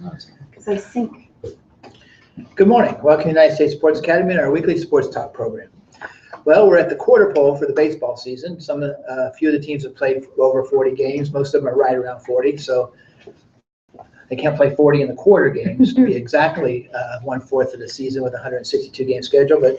Because I think. Good morning. Welcome to United States Sports Academy and our weekly sports talk program. Well, we're at the quarter pole for the baseball season. A few of the teams have played over 40 games. Most of them are right around 40, so they can't play 40 in the quarter games to be exactly 1/4 of the season with a 162-game schedule, but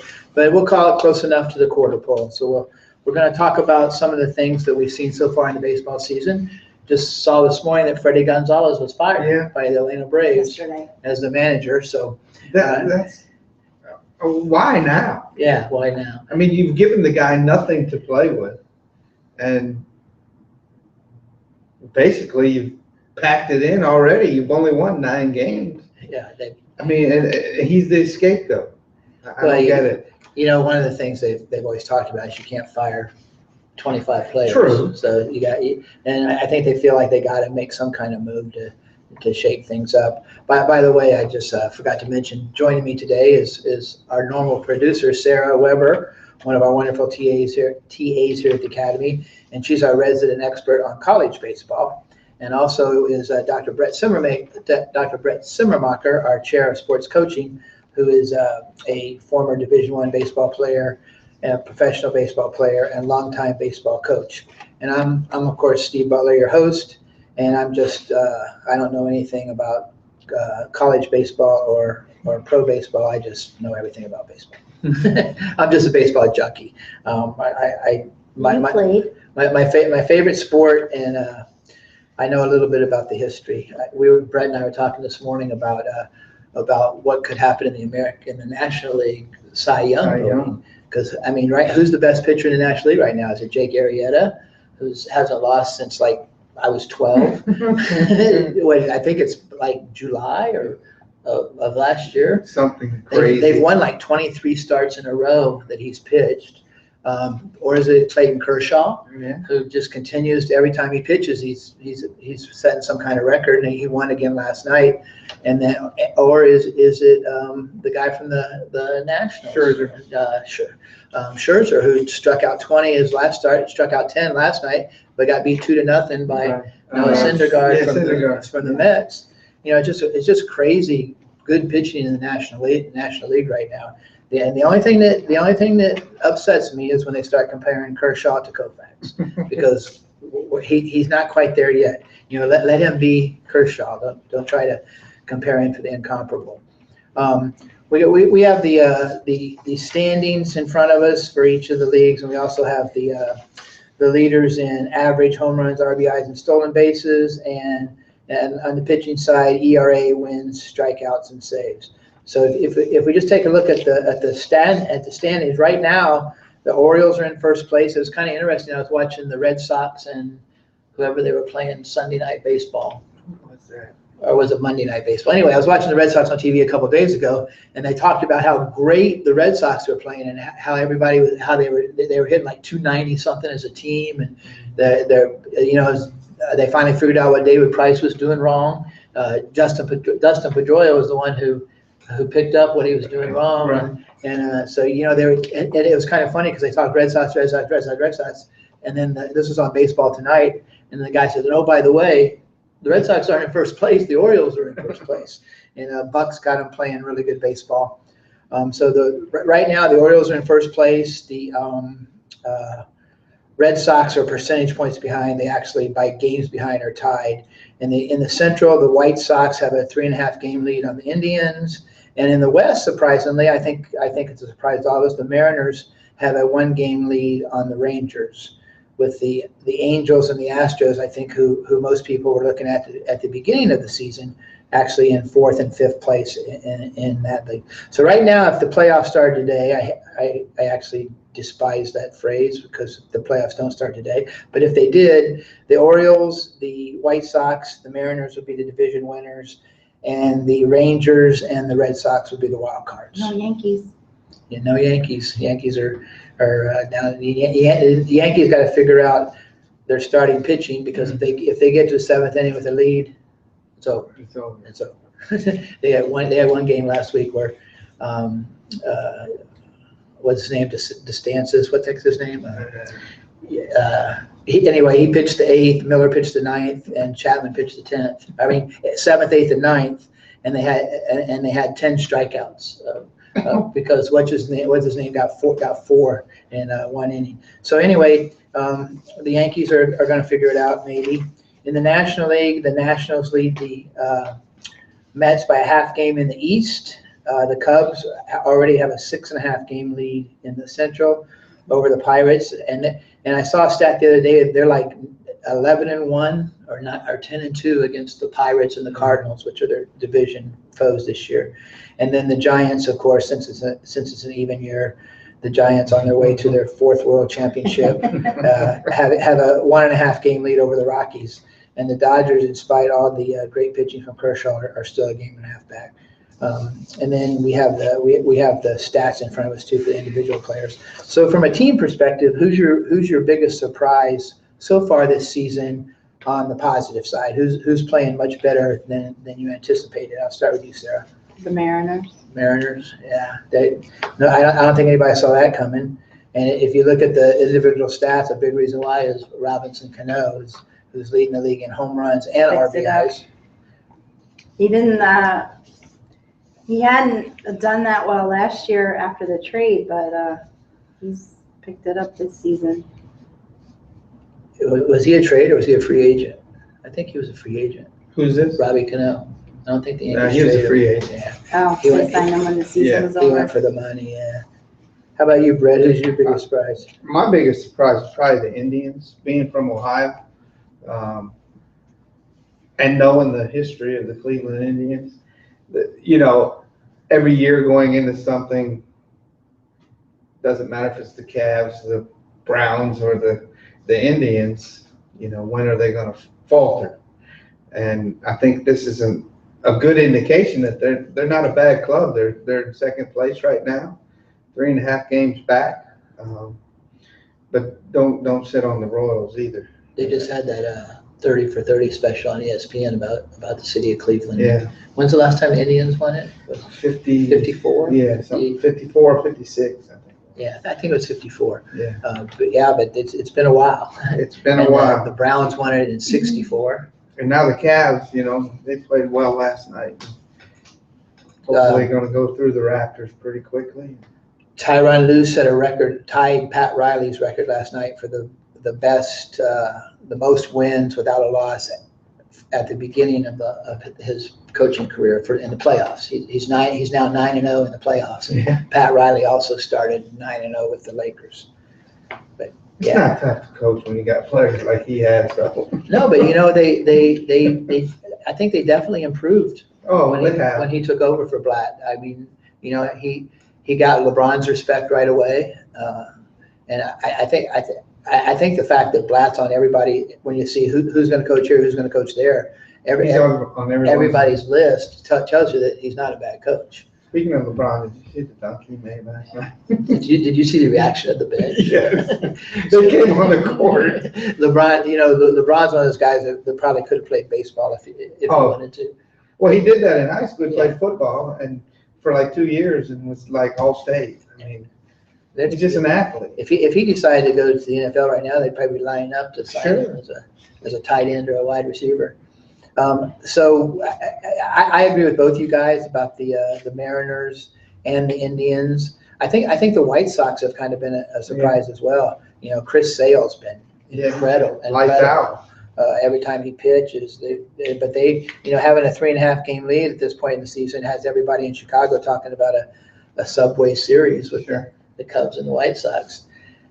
we'll call it close enough to the quarter pole. So we're going to talk about some of the things that we've seen so far in the baseball season. Just saw this morning that Freddie Gonzalez was fired by the Atlanta Braves as the manager. So that's why now? Yeah, why now? I mean, you've given the guy nothing to play with, and basically you've packed it in already. You've only won 9 games. Yeah, I mean, and he's the scapegoat. I don't get it. You know, one of the things they've always talked about is you can't fire 25 players. True. So and I think they feel like they got to make some kind of move to shake things up. By the way, I just forgot to mention, joining me today is our normal producer, Sarah Weber, one of our wonderful TAs here at the Academy, and she's our resident expert on college baseball. And also is Dr. Brett Simmermacher, our chair of sports coaching, who is a former Division I baseball player, a professional baseball player, and longtime baseball coach. And I'm of course Steve Butler, your host, and I'm just I don't know anything about college baseball or pro baseball. I just know everything about baseball. I'm just a baseball junkie. My favorite sport, and I know a little bit about the history. Brett and I were talking this morning about what could happen in the National League Cy Young. Because I mean, right? Who's the best pitcher in the National League right now? Is it Jake Arrieta, who hasn't lost since like I was 12? I think it's like July of last year. Something crazy. They've won like 23 starts in a row that he's pitched. Or is it Clayton Kershaw, who just continues to, every time he pitches, he's setting some kind of record, and he won again last night. And then, or is it the guy from the Nationals, Scherzer, who struck out 20 his last start, struck out 10 last night, but got beat 2-0 by Noah Syndergaard from the Mets. You know, it's just crazy good pitching in the National League right now. And the only thing that upsets me is when they start comparing Kershaw to Koufax, because he's not quite there yet. You know, let him be Kershaw. Don't try to compare him to the incomparable. We have the standings in front of us for each of the leagues, and we also have the leaders in average home runs, RBIs, and stolen bases, and on the pitching side, ERA, wins, strikeouts, and saves. So if we just take a look at the standings right now, the Orioles are in first place. It was kind of interesting. I was watching the Red Sox and whoever they were playing Sunday Night Baseball. What's that? Or was it Monday Night Baseball? Anyway, I was watching the Red Sox on TV a couple of days ago, and they talked about how great the Red Sox were playing and how they were hitting like 290 something as a team, and they finally figured out what David Price was doing wrong. Dustin Pedroia was the one who picked up what he was doing wrong, right. and so it was kind of funny because they talked Red Sox, and then this was on Baseball Tonight, and the guy said, "Oh, by the way, the Red Sox aren't in first place; the Orioles are in first place." And Buck's got them playing really good baseball. So right now the Orioles are in first place. The Red Sox are percentage points behind. They actually, by games behind, are tied. In the Central, the White Sox have a 3.5 game lead on the Indians. And in the West, surprisingly, I think it's a surprise to all of us, the Mariners have a 1 game lead on the Rangers, with the Angels and the Astros, I think, who most people were looking at the beginning of the season, actually in 4th and 5th place in that league. So right now, if the playoffs started today, I actually despise that phrase because the playoffs don't start today. But if they did, the Orioles, the White Sox, the Mariners would be the division winners, and the Rangers and the Red Sox would be the wild cards. No Yankees. Yeah, no Yankees. Yankees are down. The Yankees got to figure out their starting pitching, because if they get to the 7th inning with a lead, it's over. It's over. They had one game last week where what's his name? DeStantis. What's his name? He pitched the 8th, Miller pitched the 9th, and Chapman pitched the 10th. I mean, 7th, 8th, and 9th. and they had 10 strikeouts because what's his name got four in one inning. So anyway, the Yankees are going to figure it out maybe. In the National League, the Nationals lead the Mets by a half game in the East. The Cubs already have a 6.5 game lead in the Central over the Pirates, and I saw a stat the other day. They're like 11-1 or 10-2 against the Pirates and the Cardinals, which are their division foes this year. And then the Giants, of course, since it's an even year, the Giants on their way to their 4th World Championship have a 1.5 game lead over the Rockies. And the Dodgers, in spite of all the great pitching from Kershaw, are still a game and a half back. And then we have the stats in front of us too for the individual players. So from a team perspective, who's your biggest surprise so far this season on the positive side? Who's playing much better than you anticipated? I'll start with you, Sarah. The Mariners. Mariners, yeah. I don't think anybody saw that coming. And if you look at the individual stats, a big reason why is Robinson Cano, who's leading the league in home runs and RBIs. He didn't. He hadn't done that well last year after the trade, but he's picked it up this season. Was he a trade or was he a free agent? I think he was a free agent. Who's this? Robbie Cano. I don't think the Yankees he was traded a free him. agent. Yeah. Oh, they signed him when the season was He over. went for the money, yeah. How about you, Brett? Who's your biggest surprise? My biggest surprise is probably the Indians, being from Ohio, and knowing the history of the Cleveland Indians. Every year going into something, doesn't matter if it's the Cavs, the Browns, or the Indians, when are they going to falter? And I think this is a good indication that they're not a bad club. They're in second place right now, 3.5 games back. But don't sit on the Royals either. They just had that 30 for 30 special on ESPN about the city of Cleveland. Yeah. When's the last time the Indians won it? 54? Yeah, 54 or 56, I think. Yeah, I think it was 54. Yeah. But it's been a while. It's been a And, while. The Browns won it in 64. And now the Cavs, they played well last night. Hopefully going to go through the Raptors pretty quickly. Tyronn Lue set a record, tied Pat Riley's record last night for the best, the most wins without a loss at the beginning of his coaching career in the playoffs. He's now 9-0 in the playoffs. Yeah. Pat Riley also started 9-0 with the Lakers. But It's not tough to coach when you got players like he has. So. No, but they I think they definitely improved when he took over for Blatt. I mean, he got LeBron's respect right away, and I think the fact that Blatt's on everybody, when you see who's going to coach here, who's going to coach there, everybody's list tells you that he's not a bad coach. Speaking of LeBron, did you see the dunk he made last night? Did you see the reaction of the bench? Yes. They came on the court. LeBron, LeBron's one of those guys that probably could have played baseball if he wanted to. Well, he did that in high school. He played football and for like 2 years and was like all state. I mean, he's just an athlete. If he decided to go to the NFL right now, they'd probably be lining up to sign him as a tight end or a wide receiver. So I agree with both you guys about the Mariners and the Indians. I think the White Sox have kind of been a surprise as well. Chris Sale's been incredible. Lights out. Every time he pitches, but they having a 3.5 game lead at this point in the season has everybody in Chicago talking about a Subway Series with the Cubs and the White Sox.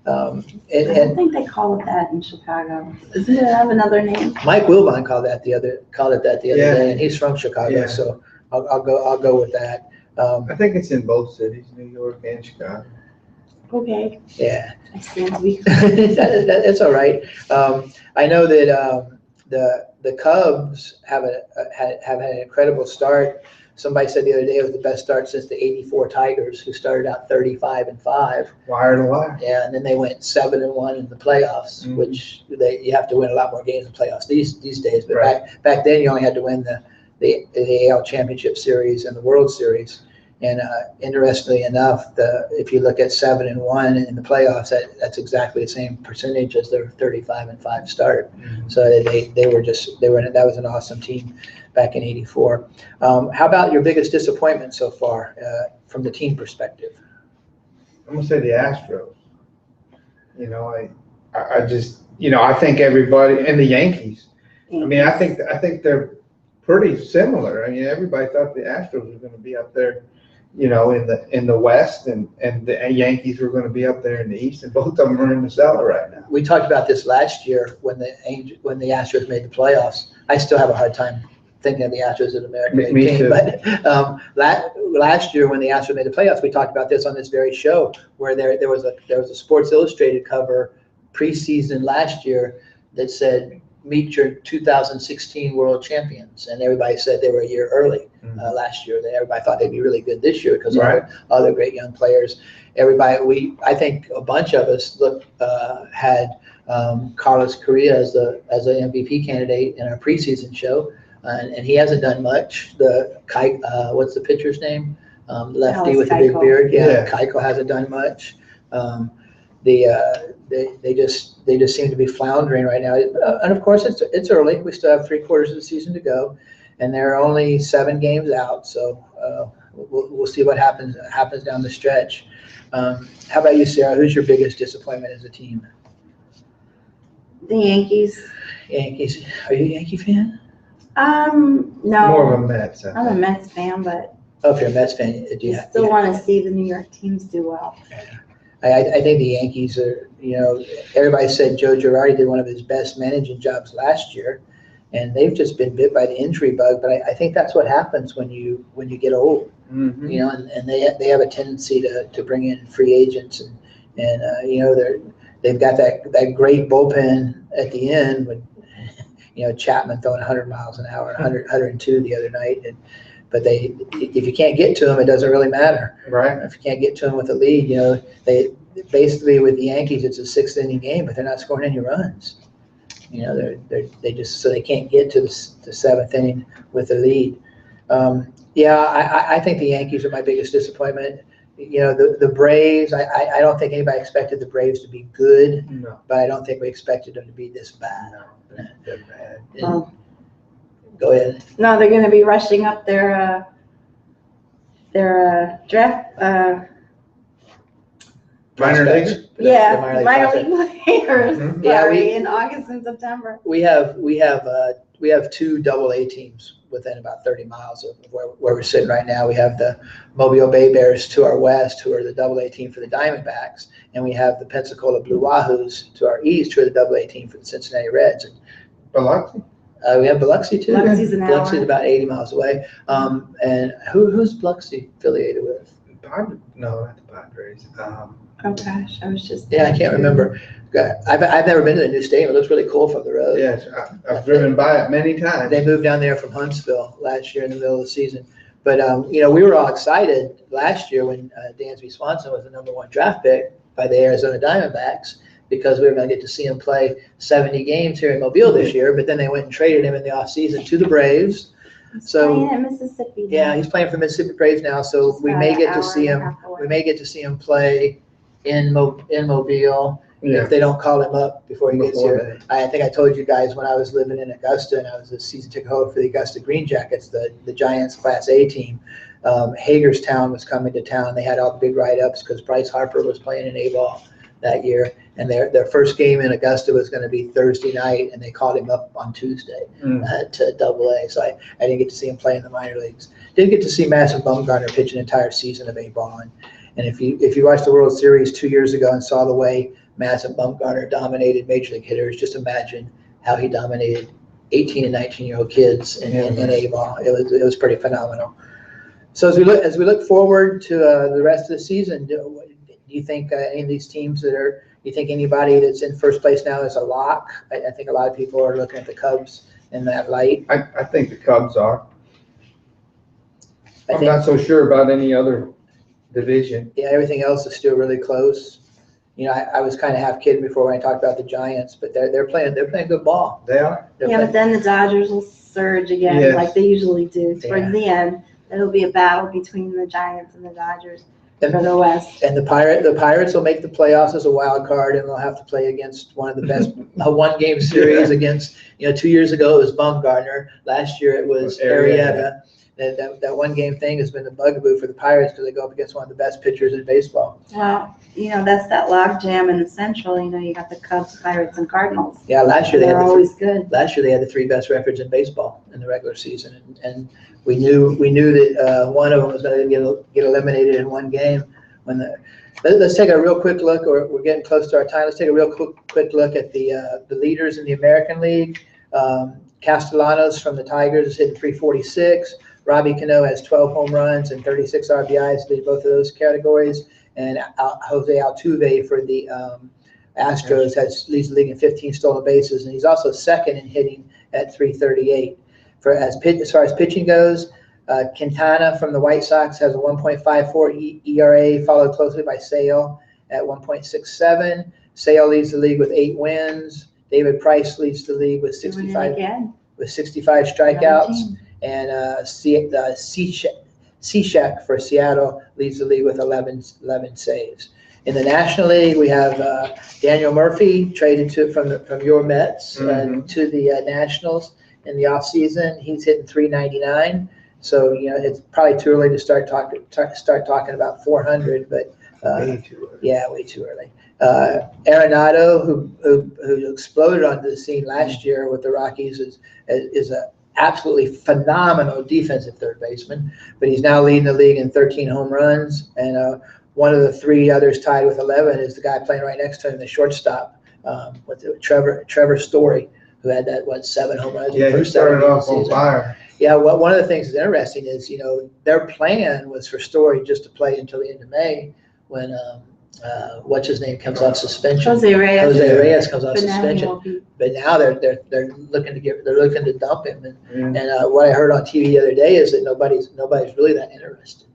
I don't think they call it that in Chicago. Doesn't it have another name? Mike Wilbon called it that the other day, and he's from Chicago, Yeah. so I'll go with that. I think it's in both cities, New York and Chicago. Okay. Yeah, I stand weak. that's all right. I know that the Cubs have had an incredible start. Somebody said the other day it was the best start since the '84 Tigers, who started out 35-5. Wire to wire. Yeah, and then they went 7-1 in the playoffs, which you have to win a lot more games in playoffs these days. But back then you only had to win the AL Championship Series and the World Series, And interestingly enough, if you look at 7-1 in the playoffs, that's exactly the same percentage as their 35-5 start. So that was an awesome team back in '84. How about your biggest disappointment so far from the team perspective? I'm gonna say the Astros. You know, I just, you know, I think everybody, and the Yankees. I mean, I think they're pretty similar. I mean, everybody thought the Astros were going to be up there, you know, in the West, and the Yankees were going to be up there in the East, and both of them are in the cellar right now. We talked about this last year when the Astros made the playoffs. I still have a hard time thinking of the Astros as an American League Me team. too. But last year when the Astros made the playoffs, we talked about this on this very show, where there was a Sports Illustrated cover preseason last year that said, "Meet your 2016 world champions," and everybody said they were a year early last year. Everybody thought they'd be really good this year because Right. of all the great young players. I think a bunch of us had Carlos Correa as an MVP candidate in our preseason show, and he hasn't done much. What's the pitcher's name? Lefty Dallas with the big Keuchel. beard. Yeah. Keuchel hasn't done much. They just seem to be floundering right now. And of course, it's early. We still have 3/4 of the season to go, and there are only 7 games out. So we'll see what happens down the stretch. How about you, Sarah? Who's your biggest disappointment as a team? The Yankees. Yankees. Are you a Yankee fan? No. More of a Mets. I'm a Mets fan, but Oh, if you're a Mets fan, do you I still want to see the New York teams do well. I think the Yankees are, you know, everybody said Joe Girardi did one of his best managing jobs last year, and they've just been bit by the injury bug. But I think that's what happens when you get old, Mm-hmm. you know, and they have a tendency to bring in free agents, and you know, they've got that great bullpen at the end with, you know, Chapman throwing 100 miles an hour, 102 the other night, but if you can't get to them, it doesn't really matter. Right. If you can't get to them with a lead, you know, they basically with the Yankees, it's a 6th inning game, but they're not scoring any runs. You know, they can't get to the 7th inning with a lead. I think the Yankees are my biggest disappointment. You know, the Braves, I don't think anybody expected the Braves to be good, No. but I don't think we expected them to be this bad. They're bad. Oh. Go ahead. No, they're going to be rushing up their draft. Minor Prospects. leagues? Yeah, The minor prospects. league players. Mhm. Yeah, Sorry, in August and September. We have 2 AA teams within about 30 miles of where we're sitting right now. We have the Mobile Bay Bears to our west, who are the AA team for the Diamondbacks, and we have the Pensacola Blue Wahoos to our east, who are the AA team for the Cincinnati Reds. And, Biloxi? we have Biloxi too. Biloxi's an hour. Biloxi's about 80 miles away. And who's Biloxi affiliated with? No, not the Padres. Oh gosh, I was just. Yeah, I can't remember. I've never been to the new stadium. It looks really cool from the road. Yes, I've driven by it many times. They moved down there from Huntsville last year in the middle of the season. But, you know, we were all excited last year when Dansby Swanson was the #1 draft pick by the Arizona Diamondbacks, because we were going to get to see him play 70 games here in Mobile this year. But then they went and traded him in the offseason to the Braves. He's So, playing at Mississippi. now. yeah, he's playing for Mississippi Braves now. So Just we about may an get to hour see and a him. half away. We may get to see him play in Mobile. Yeah. If they don't call him up before he gets Before here. I think I told you guys when I was living in Augusta and I was a season ticket holder for the Augusta Green Jackets, the Giants Class A team. Hagerstown was coming to town. They had all the big write-ups because Bryce Harper was playing in A-ball that year. And their first game in Augusta was going to be Thursday night, and they called him up on Tuesday to AA. So I didn't get to see him play in the minor leagues. Did get to see Madison Bumgarner pitch an entire season of A-ball. And if you watched the World Series 2 years ago and saw the way Madison Bumgarner dominated major league hitters, just imagine how he dominated 18 and 19-year-old kids in A-ball. It was pretty phenomenal. So as we look forward to the rest of the season, do you think any of these teams do you think anybody that's in first place now is a lock? I think a lot of people are looking at the Cubs in that light. I think the Cubs are. I I'm think, not so sure about any other division. yeah, everything else is still really close. You know, I was kind of half kidding before when I talked about the Giants, but they're playing good ball. They are. They're Yeah, playing- but then the Dodgers will surge again, Yes. like they usually do towards Yeah. the end. it'll be a battle between the Giants and the Dodgers And- for the West. And the Pirates will make the playoffs as a wild card, and they'll have to play against one of the best, a one-game series against, 2 years ago it was Bumgarner. Last year it was Arrieta. That one-game thing has been a bugaboo for the Pirates because they go up against one of the best pitchers in baseball. Well, that's that log jam in the Central. You got the Cubs, Pirates, and Cardinals. Yeah, last year they They're had always good. Last year they had the three best records in baseball in the regular season, and we knew that one of them was going to get eliminated in one game. Let's take a real quick look, or we're getting close to our time. Let's take a real quick look at the leaders in the American League. Castellanos from the Tigers is hitting 346. Robbie Cano has 12 home runs and 36 RBIs, lead both of those categories. And Jose Altuve for the Astros leads the league in 15 stolen bases, and he's also second in hitting at 338. As far as pitching goes, Quintana from the White Sox has a 1.54 ERA, followed closely by Sale at 1.67. Sale leads the league with 8 wins. David Price leads the league with 65 strikeouts. And Cishek for Seattle leads the league with 11 saves. In the National League, we have Daniel Murphy traded from your Mets to the Nationals in the offseason. He's hitting 399. So it's probably too early to start talking about 400, but Way too early. yeah, way too early. Arenado, who exploded onto the scene last year with the Rockies, is a absolutely phenomenal defensive third baseman, but he's now leading the league in 13 home runs, and one of the 3 others tied with 11 is the guy playing right next to him, the shortstop, Trevor Story, who had 7 home runs. Yeah, he started off on fire. Yeah, well, one of the things that's interesting is, their plan was for Story just to play until the end of May when, what's his name comes off suspension. Jose Reyes comes off but now he suspension. won't be. But now they're looking to dump him, and what I heard on TV the other day is that nobody's really that interested.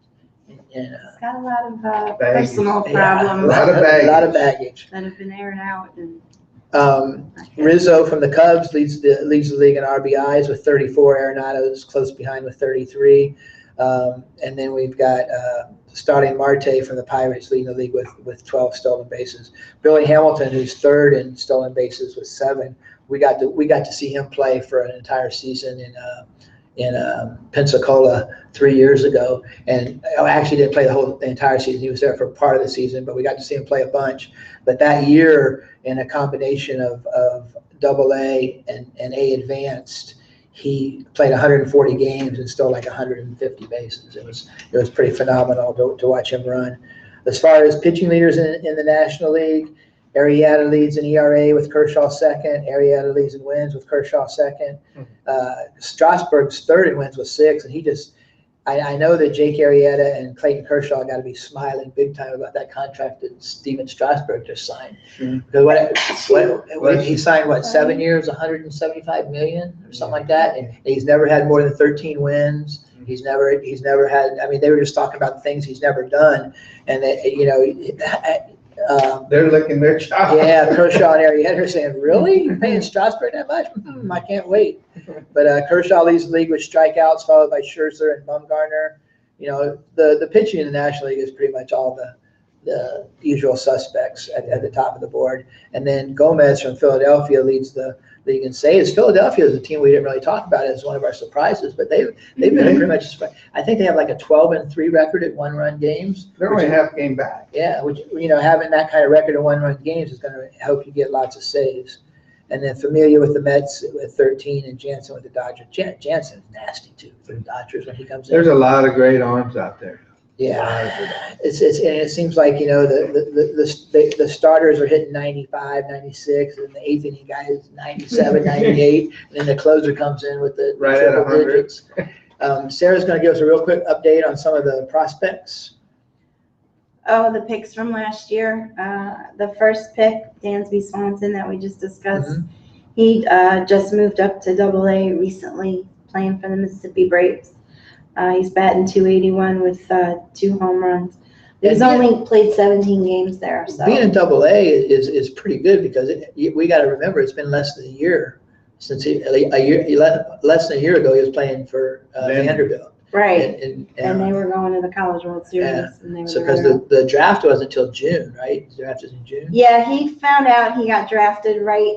He's got a lot of Baggage. personal Yeah, problems a lot of baggage. that have been aired out. And Rizzo from the Cubs leads the league in RBIs with 34. Arenado is close behind with 33. And then we've got Starling Marte from the Pirates leading the league with 12 stolen bases. Billy Hamilton, who's third in stolen bases with 7. We got to see him play for an entire season in Pensacola 3 years ago, and actually didn't play the entire season. He was there for part of the season, but we got to see him play a bunch. But that year, in a combination of AA and A advanced, he played 140 games and stole 150 bases. It was pretty phenomenal to watch him run. As far as pitching leaders in the National League, Arrieta leads in ERA with Kershaw second. Arrieta leads in wins with Kershaw second. Strasburg's third in wins with 6, and I know that Jake Arrieta and Clayton Kershaw got to be smiling big time about that contract that Steven Strasburg just signed. Because he signed 7 years, 175 million or something like that, and he's never had more than 13 wins. He's never had. I mean, they were just talking about the things he's never done, and they're licking their chops. yeah, Kershaw and Arrieta are saying, "Really? You're paying Strasburg that much? I can't wait." But Kershaw leads the league with strikeouts, followed by Scherzer and Bumgarner. The pitching in the National League is pretty much all the usual suspects at the top of the board. And then Gomez from Philadelphia leads the league in saves. Philadelphia is a team we didn't really talk about as one of our surprises, but they've been pretty much a surprise. I think they have a 12-3 record at one-run games. They're only half game back. Yeah, which, having that kind of record in one-run games is going to help you get lots of saves. And then Familia with the Mets with 13, and Jansen with the Dodgers. Jansen's nasty too for the Dodgers when he comes in. There's a lot of great arms out there. Yeah, and it seems like the starters are hitting 95, 96, and the eighth inning guy is 97, 98, and then the closer comes in with the Right at 100. digits. Sarah's going to give us a real quick update on some of the prospects. Oh, the picks from last year. The first pick, Dansby Swanson, that we just discussed. He just moved up to AA recently, playing for the Mississippi Braves. He's batting .281 with 2 home runs. He's only played 17 games there. So Being in AA is pretty good because we got to remember it's been less than a year since less than a year ago he was playing for Vanderbilt. Right. And they were going to the College World Series. Yeah. And they were so because gonna- the draft wasn't until June, right? The draft is in June. Yeah, he found out he got drafted right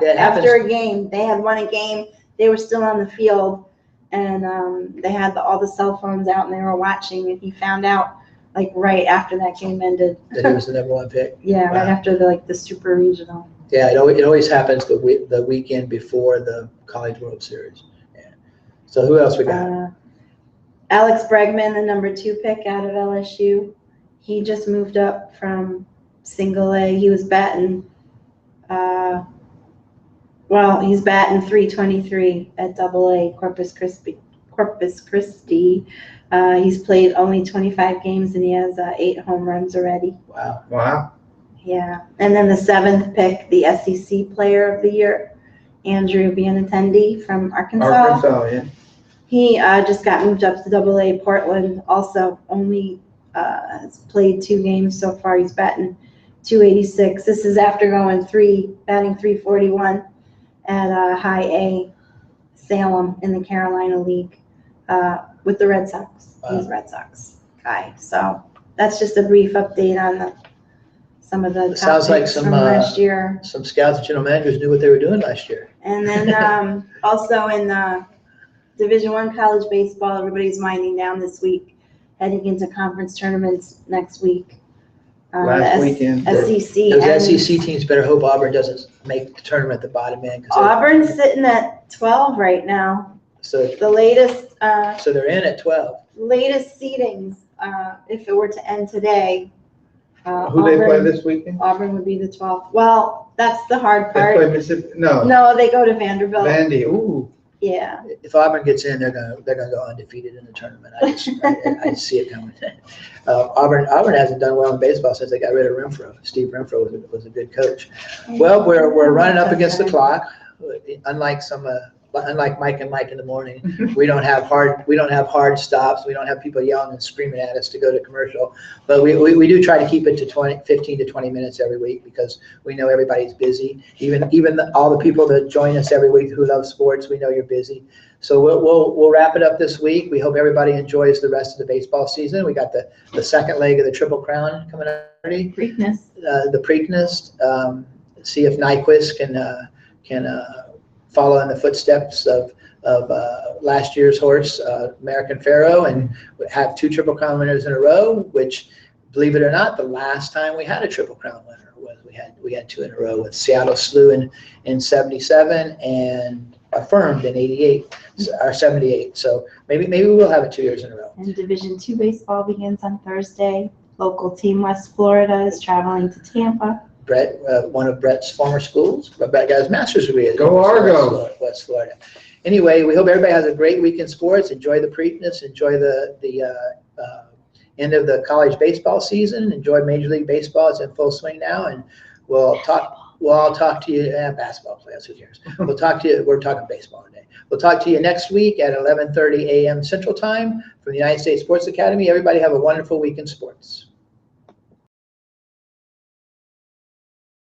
it after a game. They had won a game. They were still on the field, and they had all the cell phones out, and they were watching. And he found out like right after that game ended. That he was the #1 pick. Yeah, right Wow. after the super regional. Yeah, it always happens the weekend before the College World Series. Yeah. So who else we got? Alex Bregman, the #2 pick out of LSU. He just moved up from single A. He was batting, he's batting .323 at double A, Corpus Christi. He's played only 25 games and he has 8 home runs already. Wow. Yeah. And then the 7th pick, the SEC Player of the Year, Andrew Benintendi from Arkansas, yeah. He just got moved up to double A. Portland, also only has played 2 games so far. He's batting .286. This is after going batting .341 at high A Salem in the Carolina League with the Red Sox. Wow. He's a Red Sox guy. So that's just a brief update on some of the top Sounds like picks some from last year. some scouts and general managers knew what they were doing last year. And then also in Division I college baseball, everybody's winding down this week, heading into conference tournaments next week. Last weekend. SEC. Those and SEC teams better hope Auburn doesn't make the tournament at the bottom end. Auburn's sitting at 12 right now. So The latest they're in at 12. seedings, if it were to end today, Who they play this weekend? Auburn would be the 12th. Well, that's the hard They play part. Mississippi, no, No, they go to Vanderbilt. Vandy, ooh. Yeah. If Auburn gets in, they're gonna go undefeated in the tournament. I see it coming. Auburn hasn't done well in baseball since they got rid of Renfro. Steve Renfro was a good coach. Well, we're running up against the clock. Unlike Mike and Mike in the morning, we don't have hard stops. We don't have people yelling and screaming at us to go to commercial. But we do try to keep it to 15 to 20 minutes every week because we know everybody's busy. Even all the people that join us every week who love sports, we know you're busy. So we'll wrap it up this week. We hope everybody enjoys the rest of the baseball season. We got the second leg of the Triple Crown coming up already. Preakness. The Preakness. See if Nyquist can follow in the footsteps of last year's horse, American Pharoah, and have 2 Triple Crown winners in a row, which, believe it or not, the last time we had a Triple Crown winner was we had 2 in a row with Seattle Slew in 77 and Affirmed in 88 or 78. So maybe we'll have it 2 years in a row. And Division II baseball begins on Thursday. Local team West Florida is traveling to Tampa. Brett, one of Brett's former schools, Brett got his master's degree at Go Argo. West Florida. Anyway, we hope everybody has a great week in sports. Enjoy the Preakness. Enjoy the end of the college baseball season. Enjoy Major League Baseball. It's in full swing now, and we'll all talk to you. Basketball players, who cares? We'll talk to you. We're talking baseball today. We'll talk to you next week at 11:30 a.m. Central Time from the United States Sports Academy. Everybody have a wonderful week in sports.